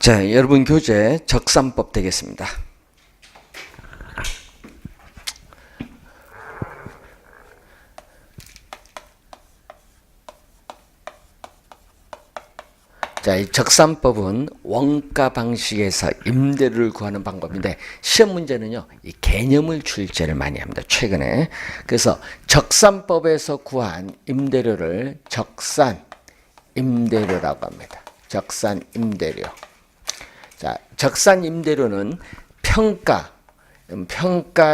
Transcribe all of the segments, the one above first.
자, 여러분 교재 적산법 되겠습니다. 자, 이 적산법은 원가 방식에서 임대료를 구하는 방법인데 시험 문제는요, 이 개념을 출제를 많이 합니다. 최근에. 그래서 적산법에서 구한 임대료를 적산 임대료라고 합니다. 적산 임대료. 자, 적산 임대료는 평가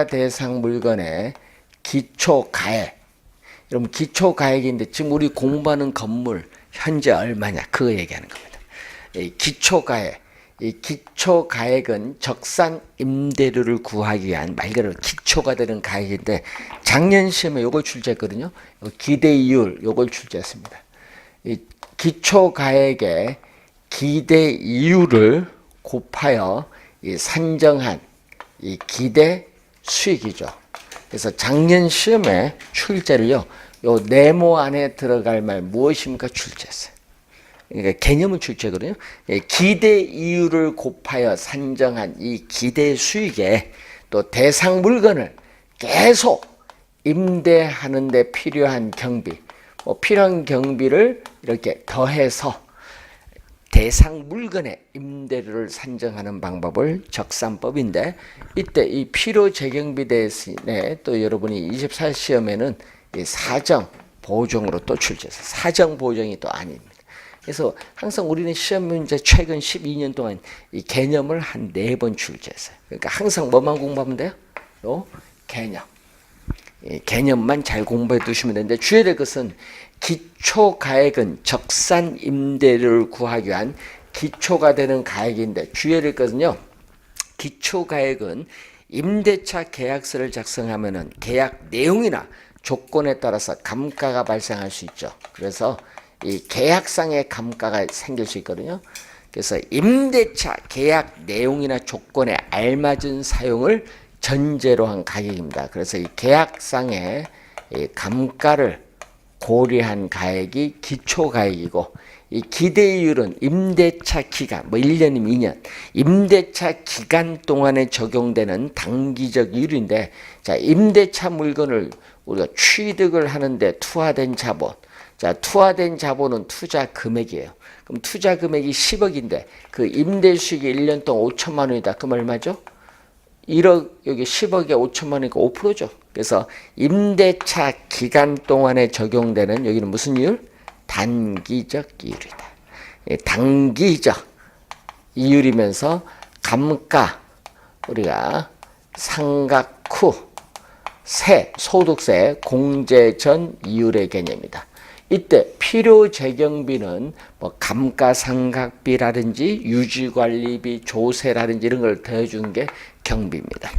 대상 물건의 기초가액. 여러분 기초가액인데 지금 우리 공부하는 건물 현재 얼마냐 그거 얘기하는 겁니다. 이 기초가액은 적산 임대료를 구하기 위한 말 그대로 기초가 되는 가액인데 작년 시험에 요걸 출제했거든요. 기대이율 요걸 출제했습니다. 이 기초가액의 기대이율을 곱하여 이 산정한 이 기대 수익이죠. 그래서 작년 시험에 출제를요, 요 네모 안에 들어갈 말 무엇입니까? 출제했어요. 그러니까 개념을 출제거든요. 기대 이율을 곱하여 산정한 이 기대 수익에 또 대상 물건을 계속 임대하는 데 필요한 경비, 필요한 경비를 이렇게 더해서 대상 물건의 임대료를 산정하는 방법을 적산법인데 이때 이 필요재경비 대신에 또 여러분이 24시험에는 이 사정 보정으로 또 출제해서 사정 보정이 또 아닙니다. 그래서 항상 우리는 시험 문제 최근 12년 동안 이 개념을 한 4번 출제했어요. 그러니까 항상 뭐만 공부하면 돼요? 요 개념. 이 개념만 잘 공부해 두시면 되는데 주의해야 될 것은 기초가액은 적산 임대료를 구하기 위한 기초가 되는 가액인데 주의해야 될 것은요. 기초가액은 임대차 계약서를 작성하면은 계약 내용이나 조건에 따라서 감가가 발생할 수 있죠. 그래서 이 계약상의 감가가 생길 수 있거든요. 그래서 임대차 계약 내용이나 조건에 알맞은 사용을 전제로 한 가격입니다. 그래서 이 계약상의 이 감가를 고려한 가액이 기초가액이고 이 기대이율은 임대차 기간, 1년이면 2년, 임대차 기간 동안에 적용되는 단기적 이율인데 자, 임대차 물건을 우리가 취득을 하는데 투하된 자본, 자, 투하된 자본은 투자 금액이에요. 그럼 투자 금액이 10억인데 그 임대 수익이 1년 동안 5천만 원이다. 그럼 얼마죠? 1억 여기 10억에 5천만 원이니까 5%죠. 그래서 임대차 기간 동안에 적용되는 여기는 무슨 이율? 단기적 이율이다. 단기적 이율이면서 감가 우리가 상각 후 세, 소득세 공제 전 이율의 개념이다. 이때 필요재경비는 뭐 감가상각비라든지 유지관리비, 조세라든지 이런 걸 더해주는 게 경비입니다.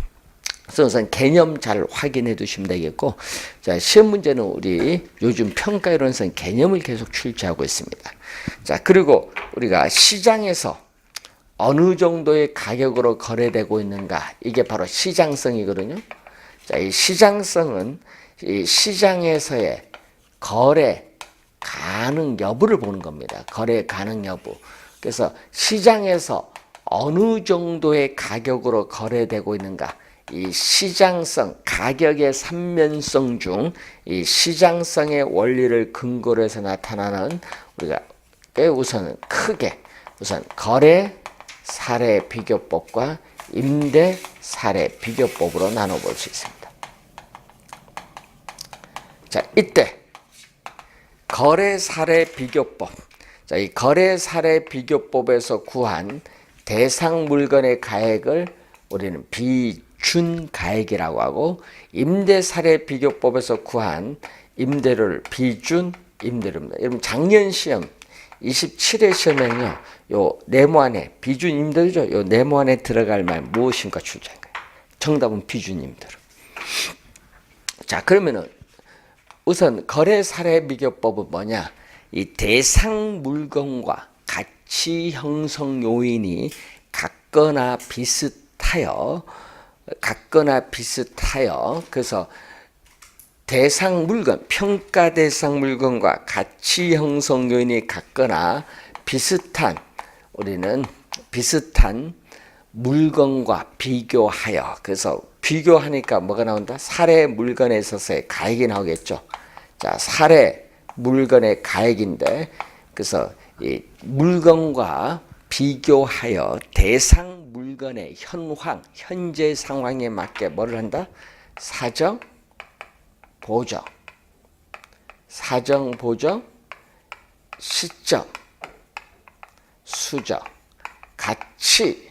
그래서 우선 개념 잘 확인해 두시면 되겠고, 자, 시험 문제는 우리 요즘 평가이론에서는 개념을 계속 출제하고 있습니다. 자, 그리고 우리가 시장에서 어느 정도의 가격으로 거래되고 있는가, 이게 바로 시장성이거든요. 자, 이 시장성은 이 시장에서의 거래 가능 여부를 보는 겁니다. 거래 가능 여부. 그래서 시장에서 어느 정도의 가격으로 거래되고 있는가. 이 시장성, 가격의 삼면성 중 이 시장성의 원리를 근거로 해서 나타나는 우리가 우선 크게 우선 거래 사례 비교법과 임대 사례 비교법으로 나눠볼 수 있습니다. 자, 이때 거래 사례 비교법. 자, 이 거래 사례 비교법에서 구한 대상 물건의 가액을 우리는 비준가액이라고 하고 임대 사례 비교법에서 구한 임대료를 비준 임대료입니다. 여러분 작년 시험 27회 시험에는요. 요 네모 안에 비준 임대료죠. 요 네모 안에 들어갈 말 무엇인가 출제한 거예요. 정답은 비준 임대료. 자, 그러면은 우선 거래 사례 비교법은 뭐냐? 이 대상 물건과 가치 형성 요인이 같거나 비슷하여 그래서 대상 물건, 평가 대상 물건과 가치 형성 요인이 같거나 비슷한 우리는 비슷한 물건과 비교하여. 그래서 비교하니까 뭐가 나온다? 사례 물건에 있어서의 가액이 나오겠죠. 자, 사례 물건의 가액인데, 그래서 이 물건과 비교하여 대상 물건의 현황, 현재 상황에 맞게 뭐를 한다? 사정, 보정, 사정, 보정, 시점, 수정, 가치,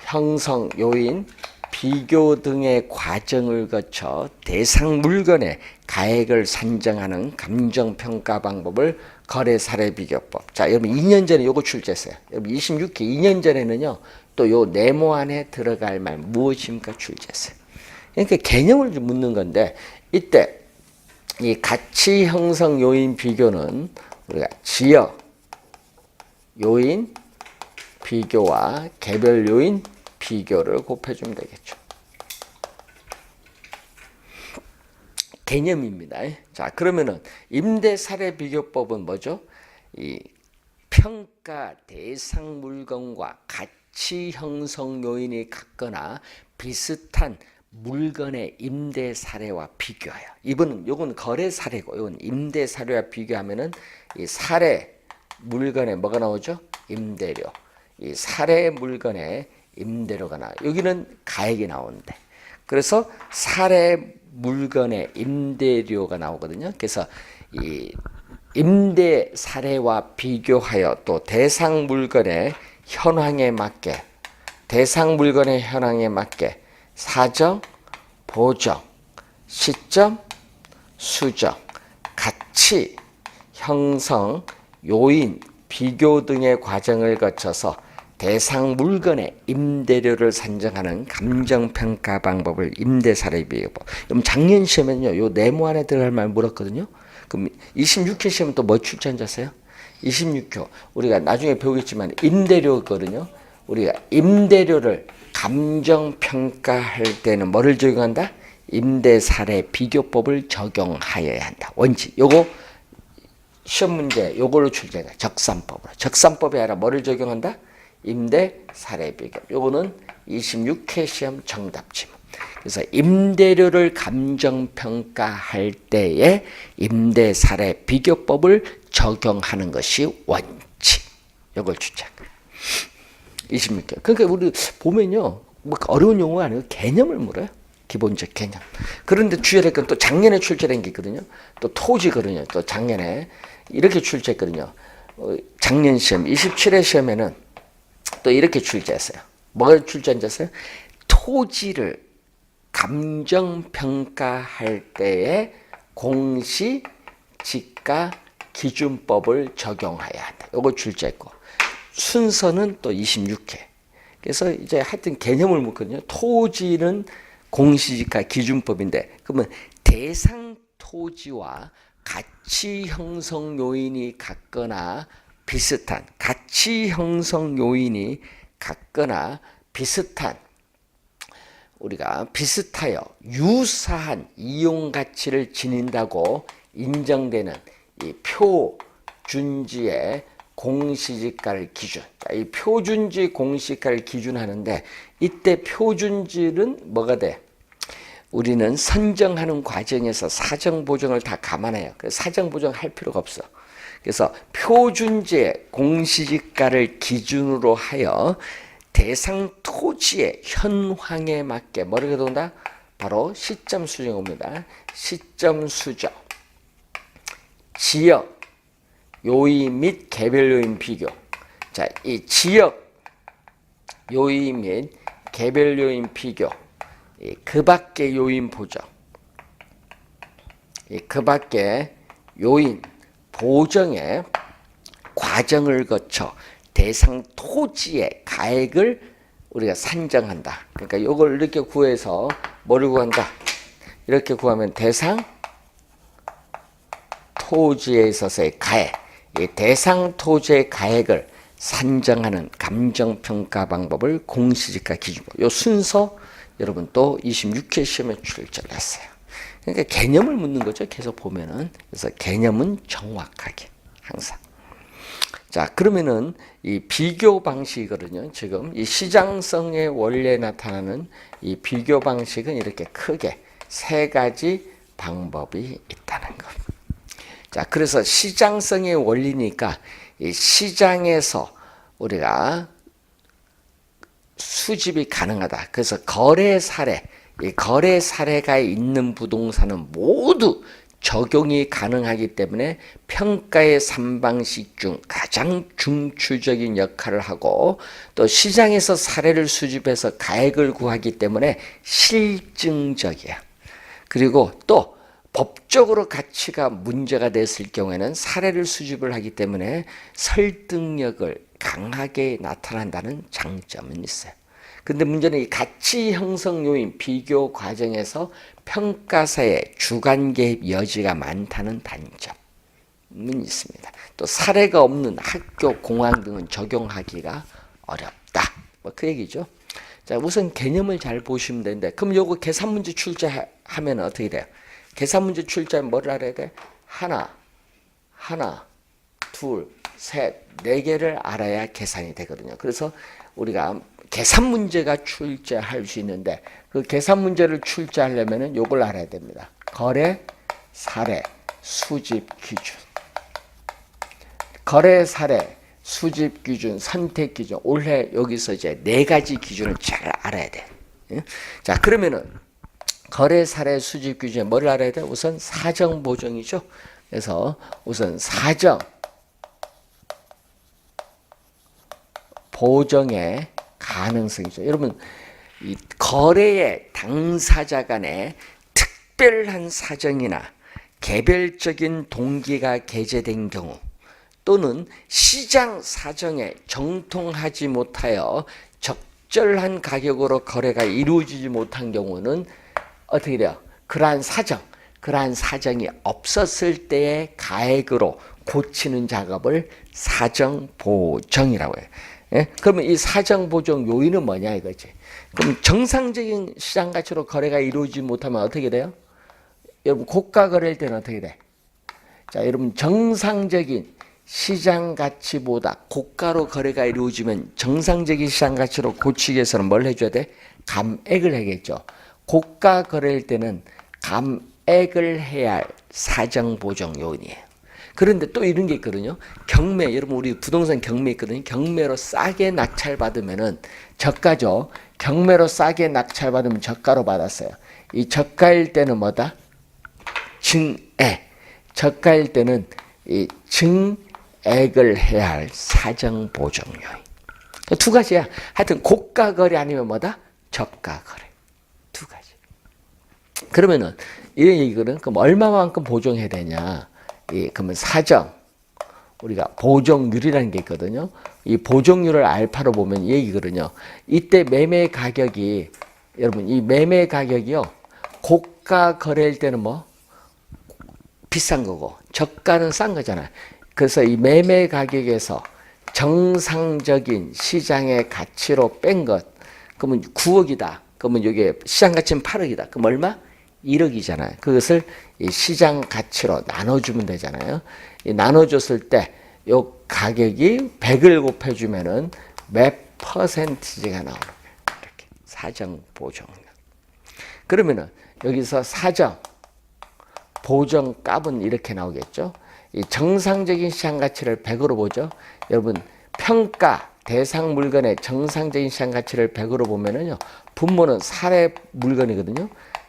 형성, 요인, 비교 등의 과정을 거쳐 대상 물건의 가액을 산정하는 감정평가 방법을 거래 사례 비교법. 자, 여러분 2년 전에 요거 출제했어요. 여러분 26회 2년 전에는요. 또 요 네모 안에 들어갈 말 무엇입니까? 출제했어요. 그러니까 개념을 좀 묻는 건데, 이때 이 가치 형성 요인 비교는 우리가 지역 요인 비교와 개별 요인 비교를 곱해주면 되겠죠. 개념입니다. 자, 그러면은 임대 사례 비교법은 뭐죠? 이 평가 대상 물건과 가치 형성 요인이 같거나 비슷한 물건의 임대 사례와 비교하여. 요건 거래 사례고, 이건 임대 사례와 비교하면은 이 사례 물건에 뭐가 나오죠? 임대료. 이 사례 물건에 임대료가 나와. 여기는 가액이 나오는데. 그래서 사례 물건의 임대료가 나오거든요. 그래서 이 임대 사례와 비교하여 또 대상 물건의 현황에 맞게, 사정, 보정, 시점, 수정, 가치, 형성, 요인, 비교 등의 과정을 거쳐서 대상 물건의 임대료를 산정하는 감정평가 방법을 임대사례 비교법. 그럼 작년 시험에는요, 요 네모 안에 들어갈 말 물었거든요. 그럼 26회 시험은 또 뭐 출제하셨어요? 26호. 우리가 나중에 배우겠지만 임대료거든요. 우리가 임대료를 감정평가할 때는 뭐를 적용한다? 임대사례 비교법을 적용하여야 한다. 원칙. 요거 시험 문제 요걸로 출제가 적산법으로. 적산법에 아니라 뭐를 적용한다? 임대 사례 비교. 요거는 26회 시험 정답 지문. 그래서 임대료를 감정평가할 때에 임대 사례 비교법을 적용하는 것이 원칙. 요걸 주장. 26회. 그러니까 우리 보면요, 뭐 어려운 용어가 아니고 개념을 물어요. 기본적 개념. 그런데 주의할 건 또 작년에 출제된 게 있거든요. 또 토지거든요. 또 작년에 이렇게 출제했거든요. 작년 시험 27회 시험에는 또 이렇게 출제했어요. 뭐가 출제했어요? 토지를 감정평가할 때에 공시지가 기준법을 적용해야 한다. 이거 출제했고, 순서는 또 26회. 그래서 이제 하여튼 개념을 묻거든요. 토지는 공시지가 기준법인데, 그러면 대상 토지와 가치 형성 요인이 같거나 비슷한, 가치 형성 요인이 같거나 비슷한, 우리가 비슷하여 유사한 이용 가치를 지닌다고 인정되는 이 표준지의 공시지가를 기준. 이 표준지 공시지가를 기준하는데, 이때 표준지는 뭐가 돼? 우리는 선정하는 과정에서 사정 보정을 다 감안해요. 그래서 사정 보정할 필요가 없어. 그래서 표준지의 공시지가를 기준으로 하여 대상 토지의 현황에 맞게 뭐를 도운다? 바로 시점 수정이 옵니다. 시점 수정, 지역 요인 및 개별 요인 비교. 자, 이 지역 요인 및 개별 요인 비교, 그 밖의 요인 보정, 그 밖의 요인 보정의 과정을 거쳐 대상 토지의 가액을 우리가 산정한다. 그러니까 이걸 이렇게 구해서 뭐를 구한다? 이렇게 구하면 대상 토지에 있어서의 가액, 이 대상 토지의 가액을 산정하는 감정평가 방법을 공시지가 기준법. 이 순서 여러분 또 26회 시험에 출제를 했어요. 그러니까 개념을 묻는 거죠. 계속 보면은. 그래서 개념은 정확하게 항상. 자, 그러면은 이 비교 방식이거든요. 지금 이 시장성의 원리에 나타나는 이 비교 방식은 이렇게 크게 세 가지 방법이 있다는 것. 자, 그래서 시장성의 원리니까 이 시장에서 우리가 수집이 가능하다. 그래서 거래 사례, 이 거래 사례가 있는 부동산은 모두 적용이 가능하기 때문에 평가의 3방식 중 가장 중추적인 역할을 하고 또 시장에서 사례를 수집해서 가액을 구하기 때문에 실증적이야. 그리고 또 법적으로 가치가 문제가 됐을 경우에는 사례를 수집을 하기 때문에 설득력을 강하게 나타난다는 장점은 있어요. 근데 문제는 이 가치 형성 요인 비교 과정에서 평가사의 주관 개입 여지가 많다는 단점은 있습니다. 또 사례가 없는 학교, 공항 등은 적용하기가 어렵다. 뭐 그 얘기죠. 자, 우선 개념을 잘 보시면 되는데, 그럼 요거 계산 문제 출제하면 어떻게 돼요? 계산 문제 출제하면 뭐를 알아야 돼? 하나, 둘, 셋, 네 개를 알아야 계산이 되거든요. 그래서 우리가 계산 문제가 출제할 수 있는데 그 계산 문제를 출제하려면은 요걸 알아야 됩니다. 거래, 사례, 수집 기준. 거래, 사례, 수집 기준, 선택 기준. 올해 여기서 이제 네 가지 기준을 잘 알아야 돼. 자, 그러면은 거래, 사례, 수집 기준에 뭘 알아야 돼? 우선 사정 보정이죠. 그래서 우선 사정 보정의 가능성이죠. 여러분, 이 거래의 당사자 간에 특별한 사정이나 개별적인 동기가 게재된 경우 또는 시장 사정에 정통하지 못하여 적절한 가격으로 거래가 이루어지지 못한 경우는 어떻게 돼요? 그러한 사정이 없었을 때의 가액으로 고치는 작업을 사정보정이라고 해요. 예? 그러면 이 사정보정 요인은 뭐냐 이거지. 그럼 정상적인 시장 가치로 거래가 이루어지지 못하면 어떻게 돼요? 여러분 고가 거래일 때는 어떻게 돼? 자, 여러분 정상적인 시장 가치보다 고가로 거래가 이루어지면 정상적인 시장 가치로 고치기 위해서는 뭘 해줘야 돼? 감액을 해야겠죠. 고가 거래일 때는 감액을 해야 할 사정보정 요인이에요. 그런데 또 이런 게 있거든요. 경매, 여러분 우리 부동산 경매 있거든요. 경매로 싸게 낙찰받으면은 저가죠. 경매로 싸게 낙찰받으면 저가로 받았어요. 이 저가일 때는 뭐다? 증액. 저가일 때는 이 증액을 해야 할 사정보정 요인. 두 가지야. 하여튼 고가 거래 아니면 뭐다? 저가 거래. 두 가지. 그러면은 이런 얘기거든. 그럼 얼마만큼 보정해야 되냐? 그러면 사정, 우리가 보정률이라는 게 있거든요. 이 보정률을 알파로 보면 이 얘기거든요. 이때 매매 가격이, 여러분, 이 매매 가격이요. 고가 거래일 때는 뭐? 비싼 거고, 저가는 싼 거잖아요. 그래서 이 매매 가격에서 정상적인 시장의 가치로 뺀 것, 그러면 9억이다. 그러면 이게 시장 가치는 8억이다. 그럼 얼마? 1억이잖아요. 그것을 시장 가치로 나눠주면 되잖아요. 나눠줬을 때 이 가격이 100을 곱해주면은 몇 퍼센트지가 나오는 거예요. 이렇게 사정 보정. 그러면은 여기서 사정 보정 값은 이렇게 나오겠죠. 이 정상적인 시장 가치를 100으로 보죠. 여러분 평가 대상 물건의 정상적인 시장 가치를 100으로 보면은요. 분모는 사례 물건이거든요.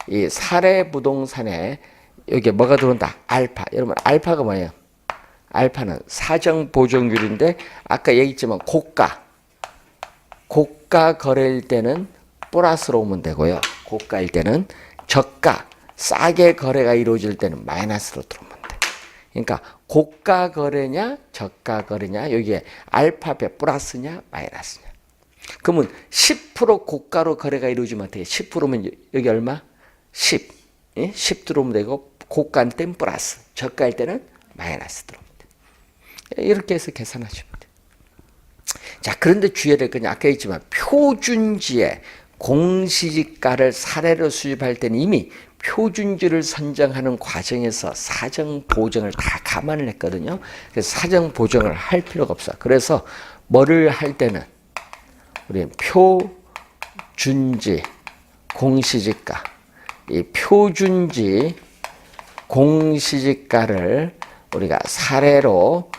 이 사례 부동산에 여기 뭐가 들어온다? 알파. 여러분 알파가 뭐예요? 알파는 사정 보정률인데 아까 얘기했지만 고가 거래일 때는 플러스로 오면 되고요. 고가일 때는 저가 싸게 거래가 이루어질 때는 마이너스로 들어오면 돼. 그러니까 고가 거래냐 저가 거래냐 여기에 알파벳 플러스냐 마이너스냐. 그러면 10% 고가로 거래가 이루어지면 어떻게? 10%면 여기 얼마? 10. 10 들어오면 되고 고가일 때는 플러스, 저가일 때는 마이너스 들어오면 돼. 이렇게 해서 계산하시면 돼요. 자, 그런데 주의해야 될 거냐? 아까 했지만 표준지에 공시지가를 사례로 수집할 때는 이미 표준지를 선정하는 과정에서 사정 보정을 다 감안을 했거든요. 그래서 사정 보정을 할 필요가 없어. 그래서 뭐를 할 때는 우리는 표준지, 공시지가, 이 표준지, 공시지가를 우리가 사례로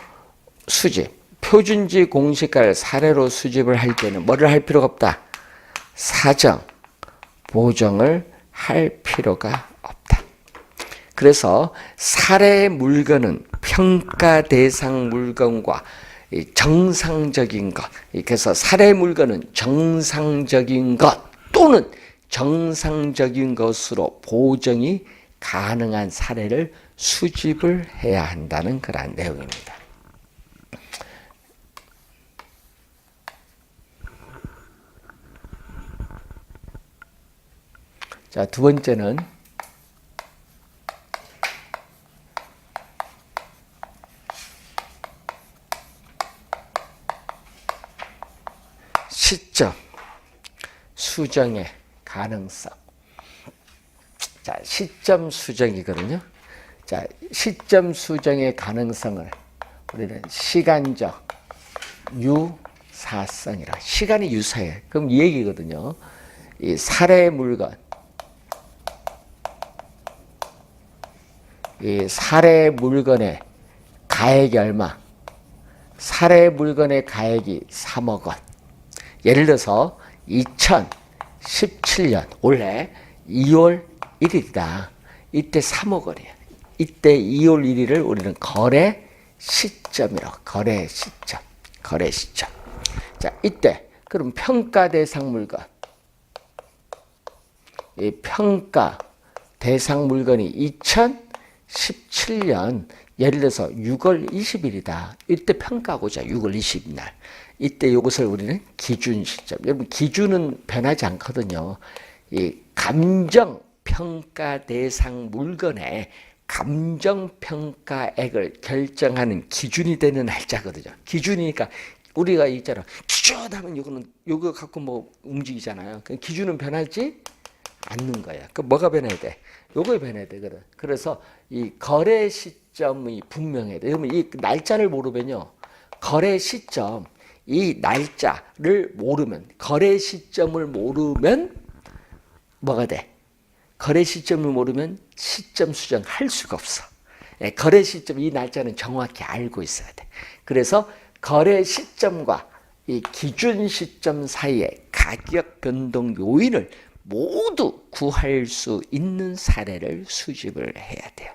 수집, 표준지 공시지가를 사례로 수집을 할 때는 뭐를 할 필요가 없다. 사정, 보정을 할 필요가 없다. 그래서 사례 물건은 평가 대상 물건과 정상적인 것, 그래서 사례 물건은 정상적인 것 또는 정상적인 것으로 보정이 가능한 사례를 수집을 해야 한다는 그런 내용입니다. 자, 두 번째는 시점 수정의 가능성. 자, 시점 수정이거든요. 자, 시점 수정의 가능성을 우리는 시간적 유사성이라. 시간이 유사해. 그럼 이 얘기거든요. 이 사례 물건, 이 사례 물건의 가액이 얼마? 사례 물건의 가액이 3억 원. 예를 들어서 2017년 올해 2월 1일이다. 이때 3억 원이야. 이때 2월 1일을 우리는 거래 시점이라고. 거래 시점. 거래 시점. 자, 이때 그럼 평가 대상 물건. 이 평가 대상 물건이 2017년 예를 들어서 6월 20일이다. 이때 평가하고자 6월 20일 날. 이때 이것을 우리는 기준 시점. 여러분 기준은 변하지 않거든요. 이 감정 평가 대상 물건의 감정 평가액을 결정하는 기준이 되는 날짜거든요. 기준이니까 우리가 있잖아. 기준하면 이거 갖고 뭐 움직이잖아요. 기준은 변하지 않는 거야. 그 뭐가 변해야 돼? 요거 변해야 되거든. 그래서 이 거래 시점이 분명해야 돼. 그러면 이 날짜를 모르면요. 거래 시점, 이 날짜를 모르면, 거래 시점을 모르면 뭐가 돼? 거래 시점을 모르면 시점 수정할 수가 없어. 거래 시점, 이 날짜는 정확히 알고 있어야 돼. 그래서 거래 시점과 이 기준 시점 사이의 가격 변동 요인을 모두 구할 수 있는 사례를 수집을 해야 돼요.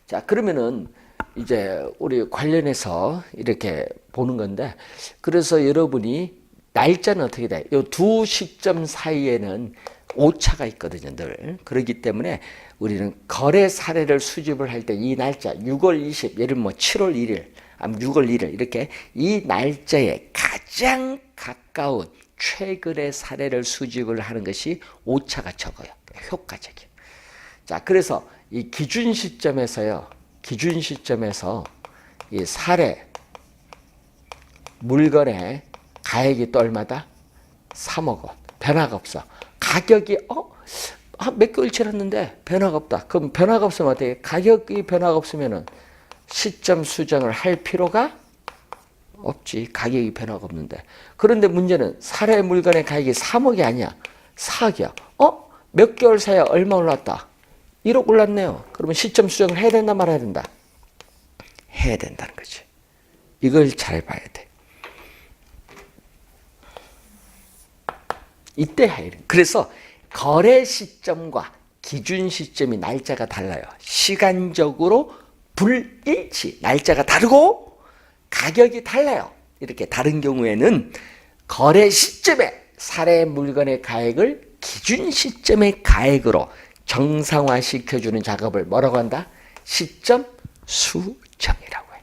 자, 그러면은 이제 우리 관련해서 이렇게 보는 건데, 그래서 여러분이 날짜는 어떻게 돼? 이 두 시점 사이에는 오차가 있거든요, 늘. 그렇기 때문에 우리는 거래 사례를 수집을 할 때 이 날짜 6월 20, 예를 뭐 7월 1일, 아니면 6월 1일 이렇게 이 날짜에 가장 가까운 최근의 사례를 수집을 하는 것이 오차가 적어요. 효과적이에요. 자, 그래서 이 기준 시점에서요. 기준 시점에서 이 사례 물건의 가액이 또 얼마다? 3억 원. 변화가 없어. 가격이 몇 개월 지났는데 변화가 없다. 그럼 변화가 없으면 어떻게? 가격이 변화가 없으면은 시점 수정을 할 필요가 없지. 가격이 변화가 없는데. 그런데 문제는 사례 물건의 가격이 3억이 아니야. 4억이야. 몇 개월 사이에 얼마 올랐다? 1억 올랐네요. 그러면 시점 수정을 해야 된다 말아야 된다? 해야 된다는 거지. 이걸 잘 봐야 돼. 이때 해야 돼. 그래서 거래 시점과 기준 시점이 날짜가 달라요. 시간적으로 불일치. 날짜가 다르고 가격이 달라요. 이렇게 다른 경우에는 거래 시점에 사례 물건의 가액을 기준 시점의 가액으로 정상화시켜주는 작업을 뭐라고 한다? 시점 수정이라고 해.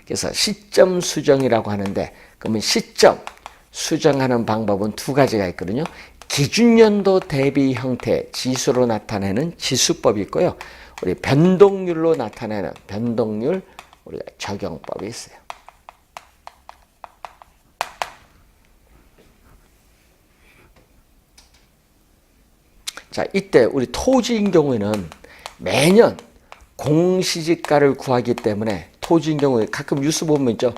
그래서 시점 수정이라고 하는데, 그러면 시점 수정하는 방법은 두 가지가 있거든요. 기준연도 대비 형태 지수로 나타내는 지수법이 있고요. 우리 변동률로 나타내는 변동률 우리가 적용법이 있어요. 자, 이때 우리 토지인 경우에는 매년 공시지가를 구하기 때문에 토지인 경우에 가끔 뉴스 보면 있죠.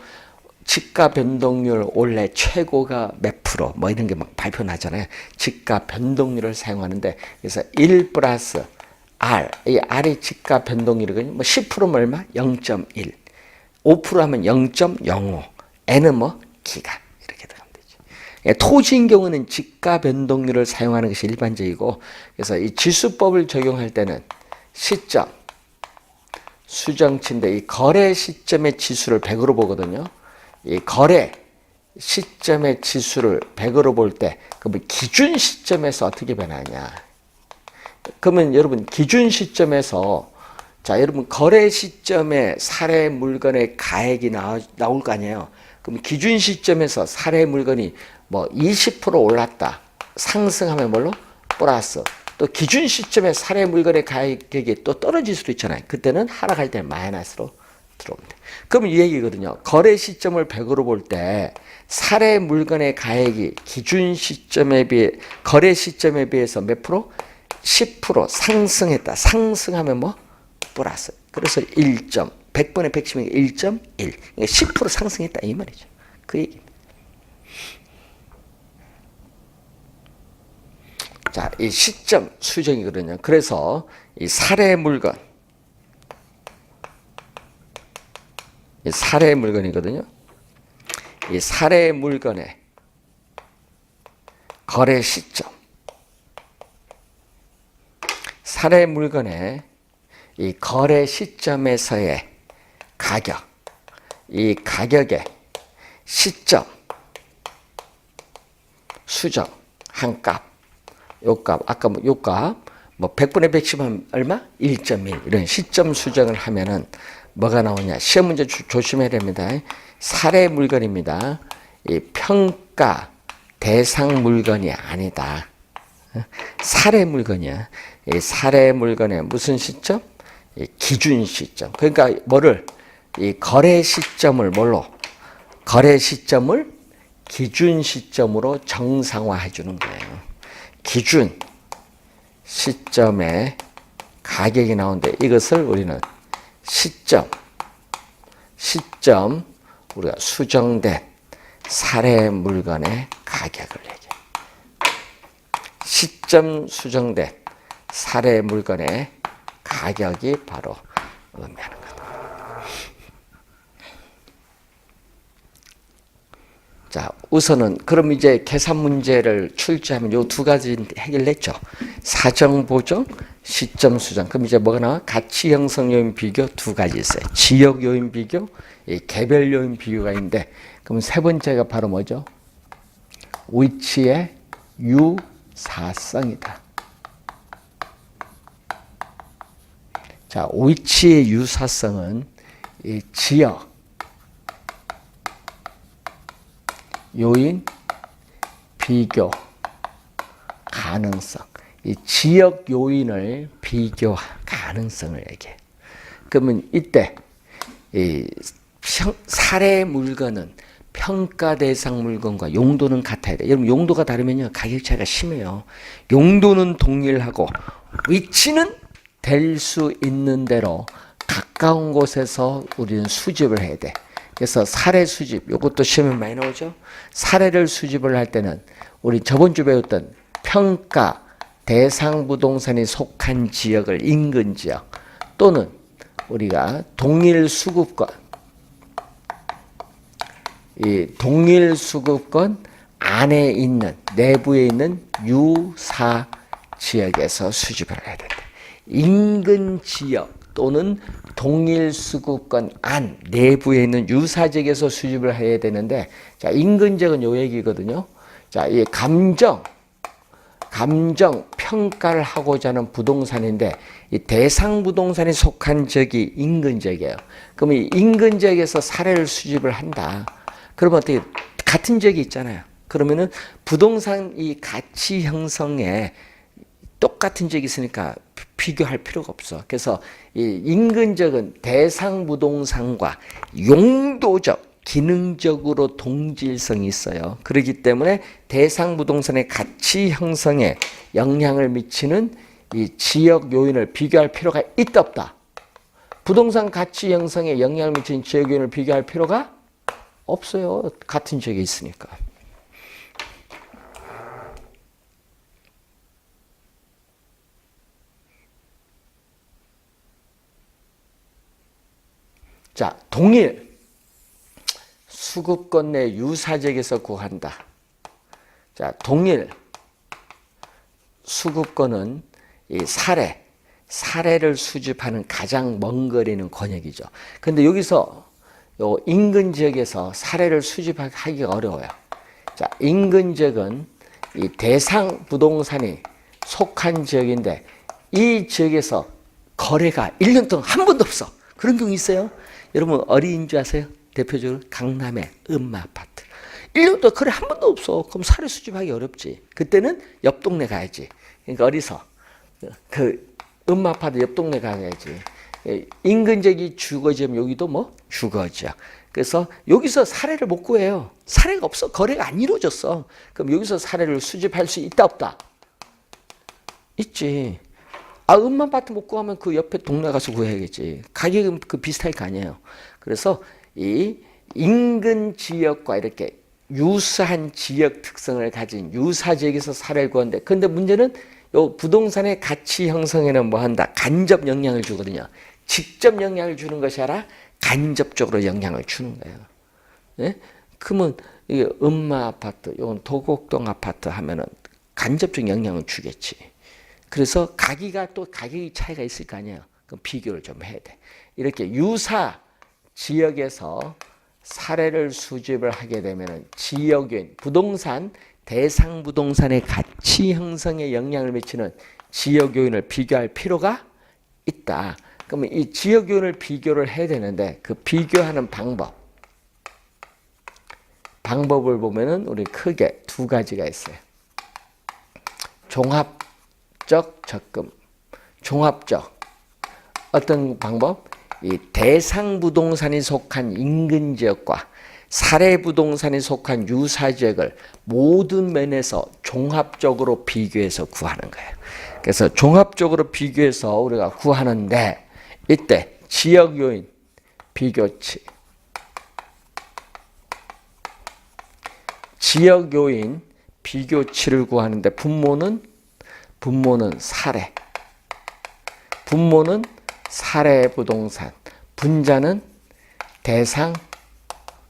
지가 변동률 올해 최고가 몇 프로 뭐 이런 게 막 발표 나잖아요. 지가 변동률을 사용하는데 그래서 1 플러스 R, 이 R이 지가 변동률이거든요. 뭐 10%면 얼마? 0.1. 5% 하면 0.05. N은 뭐? 기가. 이렇게 들어가면 되죠. 토지인 경우는 지가 변동률을 사용하는 것이 일반적이고 그래서 이 지수법을 적용할 때는 시점, 수정치인데 이 거래 시점의 지수를 100으로 보거든요. 이 거래 시점의 지수를 100으로 볼 때 그러면 기준 시점에서 어떻게 변하냐. 그러면 여러분 기준 시점에서 자 여러분 거래 시점에 사례 물건의 가액이 나올 거 아니에요. 그럼 기준 시점에서 사례 물건이 뭐 20% 올랐다. 상승하면 뭘로? 플러스. 또 기준 시점에 사례 물건의 가격이 또 떨어질 수도 있잖아요. 그때는 하락할 때는 마이너스로 들어옵니다. 그럼 이 얘기거든요. 거래 시점을 100으로 볼 때 사례 물건의 가액이 기준 시점에 비해 거래 시점에 비해서 몇 프로? 10% 상승했다. 상승하면 뭐? 플러스. 그래서 100분의 110이면 1.1. 그러니까 10% 상승했다 이 말이죠. 그 얘기입니다. 자, 이 시점 수정이거든요. 그래서 이 사례 물건, 이 사례 물건이거든요. 이 사례 물건의 거래 시점, 사례 물건의 이 거래 시점에서의 가격, 이 가격의 시점, 수정, 한 값, 요 값, 아까 요 값, 뭐 100분의 110하면 얼마? 1.1. 이런 시점 수정을 하면은 뭐가 나오냐? 시험 문제 조심해야 됩니다. 사례 물건입니다. 이 평가 대상 물건이 아니다. 사례 물건이야. 이 사례 물건의 무슨 시점? 이 기준 시점. 그러니까 뭐를 이 거래 시점을 뭘로? 거래 시점을 기준 시점으로 정상화해 주는 거예요. 기준 시점에 가격이 나오는데 이것을 우리는 시점 우리가 수정된 사례 물건의 가격을 얘기해요. 시점 수정된 사례 물건의 가격이 바로 의미하는 겁니다. 자, 우선은 그럼 이제 계산 문제를 출제하면 요 두 가지 해결했죠. 사정 보정, 시점 수정. 그럼 이제 뭐가 나와? 가치 형성 요인 비교 두 가지 있어요. 지역 요인 비교, 이 개별 요인 비교가 있는데 그럼 세 번째가 바로 뭐죠? 위치의 유사성이다. 자, 위치의 유사성은 이 지역 요인 비교 가능성, 이 지역 요인을 비교 가능성을 얘기해. 그러면 이때 이 사례 물건은 평가 대상 물건과 용도는 같아야 돼. 여러분 용도가 다르면요 가격 차이가 심해요. 용도는 동일하고 위치는 될 수 있는 대로 가까운 곳에서 우리는 수집을 해야 돼. 그래서 사례 수집, 이것도 시험에 많이 나오죠. 사례를 수집을 할 때는 우리 저번 주 배웠던 평가 대상 부동산이 속한 지역을 인근 지역 또는 우리가 동일 수급권, 이 동일 수급권 안에 있는 내부에 있는 유사 지역에서 수집을 해야 된다. 인근 지역 또는 동일 수급권 안 내부에 있는 유사지역에서 수집을 해야 되는데, 자 인근 지역은 요 얘기거든요. 자, 이 감정 평가를 하고자 하는 부동산인데 이 대상 부동산이 속한 지역이 인근 지역이에요. 그러면 이 인근 지역에서 사례를 수집을 한다. 그러면 어떻게 같은 지역이 있잖아요. 그러면은 부동산 이 가치 형성에 똑같은 지역이 있으니까 비교할 필요가 없어. 그래서 이 인근 지역은 대상 부동산과 용도적 기능적으로 동질성이 있어요. 그렇기 때문에 대상 부동산의 가치 형성에 영향을 미치는 이 지역 요인을 비교할 필요가 있다 없다. 부동산 가치 형성에 영향을 미치는 지역 요인을 비교할 필요가 없어요. 같은 지역에 있으니까. 자, 동일 수급권 내 유사지역에서 구한다. 자, 동일 수급권은 이 사례를 수집하는 가장 먼 거리는 권역이죠. 근데 여기서 요 인근 지역에서 사례를 수집하기가 어려워요. 자, 인근 지역은 이 대상 부동산이 속한 지역인데 이 지역에서 거래가 1년 동안 한 번도 없어. 그런 경우 있어요. 여러분 어디인 줄 아세요? 대표적으로 강남의 음마아파트. 1년 동안 거래 한 번도 없어. 그럼 사례 수집하기 어렵지. 그때는 옆 동네 가야지. 그러니까 어디서? 그 음마아파트 옆 동네 가야지. 인근 지역이 주거지면 여기도 뭐 주거지역. 그래서 여기서 사례를 못 구해요. 사례가 없어. 거래가 안 이루어졌어. 그럼 여기서 사례를 수집할 수 있다 없다? 있지. 음마아파트 못 구하면 그 옆에 동네 가서 구해야겠지. 가격은 그 비슷할 거 아니에요. 그래서 이 인근 지역과 이렇게 유사한 지역 특성을 가진 유사 지역에서 사례를 구하는데, 근데 문제는 요 부동산의 가치 형성에는 뭐 한다? 간접 영향을 주거든요. 직접 영향을 주는 것이 아니라 간접적으로 영향을 주는 거예요. 네? 그러면 이게 음마아파트, 이건 도곡동 아파트 하면은 간접적 영향을 주겠지. 그래서 가격이 차이가 있을 거 아니에요. 그럼 비교를 좀 해야 돼. 이렇게 유사 지역에서 사례를 수집을 하게 되면 지역인 부동산 대상 부동산의 가치 형성에 영향을 미치는 지역 요인을 비교할 필요가 있다. 그러면 이 지역 요인을 비교를 해야 되는데 그 비교하는 방법을 보면은 우리 크게 두 가지가 있어요. 종합적 접근. 종합적 어떤 방법? 이 대상 부동산이 속한 인근 지역과 사례 부동산이 속한 유사 지역을 모든 면에서 종합적으로 비교해서 구하는 거예요. 그래서 종합적으로 비교해서 우리가 구하는데 이때 지역 요인 비교치, 지역 요인 비교치를 구하는데 분모는 사례, 분모는 사례 부동산, 분자는 대상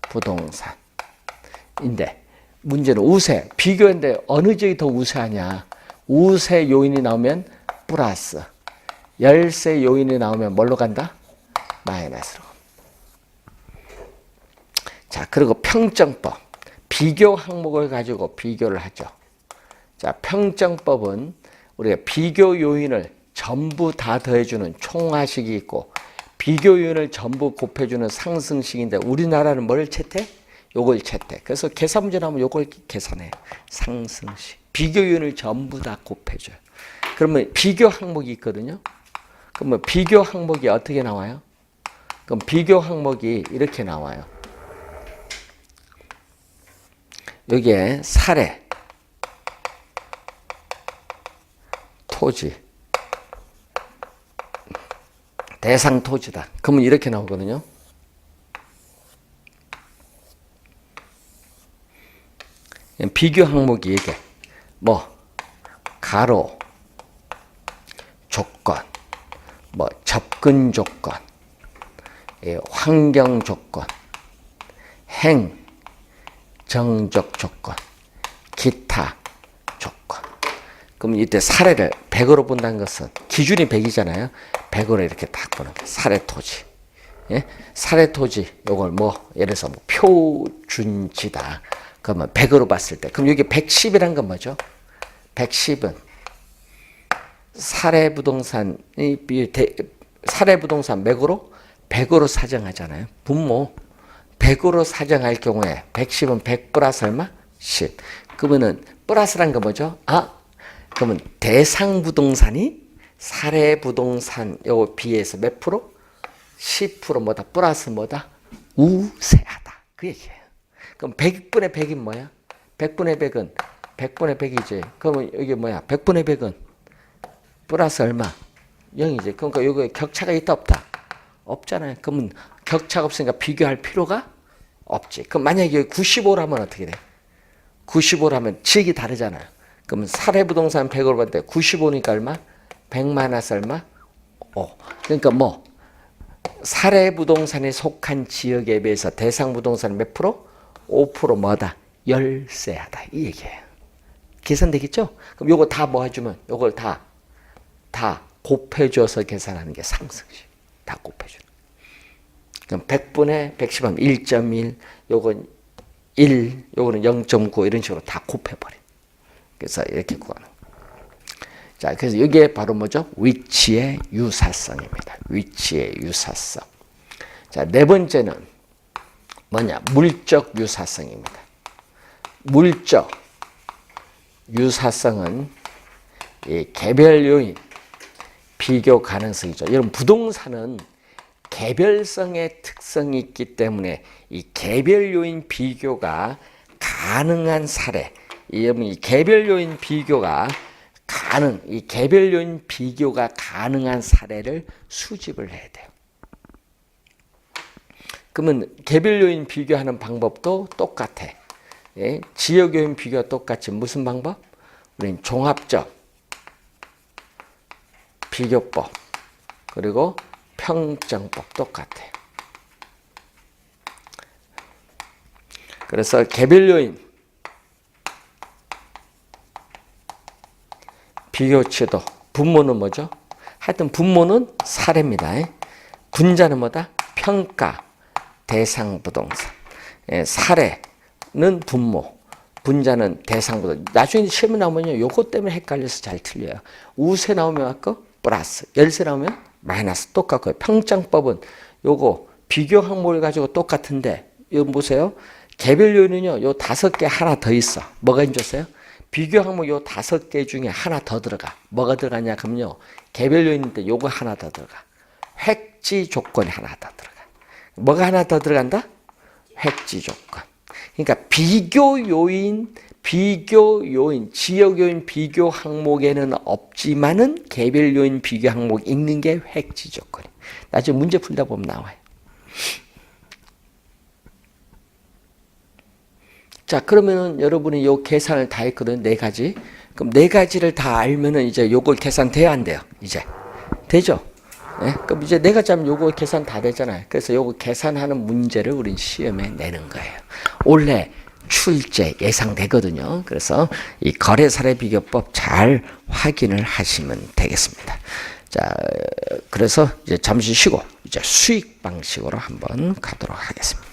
부동산인데 문제는 우세, 비교인데 어느 지역이 더 우세하냐? 우세 요인이 나오면 플러스, 열세 요인이 나오면 뭘로 간다? 마이너스로. 자, 그리고 평정법, 비교 항목을 가지고 비교를 하죠. 자, 평정법은 우리가 비교 요인을 전부 다 더해주는 총화식이 있고 비교 요인을 전부 곱해주는 상승식인데 우리나라는 뭘 채택? 요걸 채택. 그래서 계산 문제 나오면 요걸 계산해. 상승식. 비교 요인을 전부 다 곱해줘요. 그러면 비교 항목이 있거든요. 그러면 비교 항목이 어떻게 나와요? 그럼 비교 항목이 이렇게 나와요. 여기에 사례, 토지, 대상 토지다. 그러면 이렇게 나오거든요. 비교 항목이 이게 뭐 가로, 조건, 뭐 접근 조건, 환경 조건, 정적 조건, 기타 조건. 그럼 이때 사례를 100으로 본다는 것은 기준이 100이잖아요. 100으로 이렇게 딱 보는 거예요. 사례 토지. 예? 사례 토지 요걸 뭐 예를 들어서 뭐 표준지다. 그러면 100으로 봤을 때 그럼 여기 110이란 건 뭐죠? 110은 사례 부동산 100으로 사정하잖아요. 분모 100으로 사정할 경우에 110은 100 플러스 얼마? 10. 그러면은 플러스란 건 뭐죠? 그러면 대상 부동산이 사례 부동산 요 비해서 몇 프로? 10% 뭐다? 플러스 뭐다? 우세하다. 그 얘기예요. 그럼 100분의 100이 뭐야? 100분의 100은 100분의 100이지. 그러면 이게 뭐야? 100분의 100은 플러스 얼마? 0이지. 그러니까 여기 격차가 있다 없다? 없잖아요. 그러면 격차가 없으니까 비교할 필요가 없지. 그럼 만약에 95라면 어떻게 돼? 95라면 지역이 다르잖아요. 그러면 사례부동산 100으로 봤을 때 95니까 얼마? 100 마이너스 얼마? 5. 그러니까 뭐 사례부동산에 속한 지역에 비해서 대상부동산 몇 프로? 5% 뭐다? 열세하다. 이 얘기예요. 계산되겠죠? 그럼 요거 다 뭐 해주면 요걸 다 곱해줘서 계산하는 게 상승식. 다 곱해주는. 그럼 100분의 110하면 1.1, 요건 1, 요거는 0.9 이런 식으로 다 곱해버려. 그래서 이렇게 구하는. 자, 그래서 이게 바로 뭐죠? 위치의 유사성입니다. 위치의 유사성. 자, 네 번째는 뭐냐? 물적 유사성입니다. 물적 유사성은 이 개별 요인, 비교 가능성이죠. 여러분, 부동산은 개별성의 특성이 있기 때문에 이 개별 요인 비교가 가능한 사례, 이 개별 요인 비교가 가능한 사례를 수집을 해야 돼요. 그러면 개별 요인 비교하는 방법도 똑같아. 예? 지역 요인 비교가 똑같이 무슨 방법? 우리는 종합적 비교법 그리고 평정법 똑같아요. 그래서 개별 요인 비교치도 분모는 뭐죠? 하여튼 분모는 사례입니다. 분자는 뭐다? 평가 대상 부동산. 사례는 분모, 분자는 대상 부동산. 나중에 시험에 나오면요, 요것 때문에 헷갈려서 잘 틀려요. 우세 나오면 아까 플러스, 열세 나오면 마이너스 똑같고요. 평장법은 요거 비교 항목을 가지고 똑같은데, 이거 보세요. 개별 요인은요, 요 5개 하나 더 있어. 뭐가 있었어요? 비교 항목 요 5개 중에 하나 더 들어가. 뭐가 들어가냐? 그럼요, 개별 요인인데 요거 하나 더 들어가. 획지 조건이 하나 더 들어가. 뭐가 하나 더 들어간다? 획지 조건. 그러니까 비교 요인, 지역 요인 비교 항목에는 없지만은 개별 요인 비교 항목 있는 게 획지 조건이에요. 나중에 문제 풀다 보면 나와요. 자, 그러면은 여러분이 요 계산을 다 했거든, 4가지. 그럼 4가지를 다 알면은 이제 요걸 계산 돼야 안 돼요? 이제. 되죠? 네? 그럼 이제 4가지 하면 요거 계산 다 되잖아요. 그래서 요거 계산하는 문제를 우린 시험에 내는 거예요. 원래 출제 예상되거든요. 그래서 이 거래사례 비교법 잘 확인을 하시면 되겠습니다. 자, 그래서 이제 잠시 쉬고 이제 수익 방식으로 한번 가도록 하겠습니다.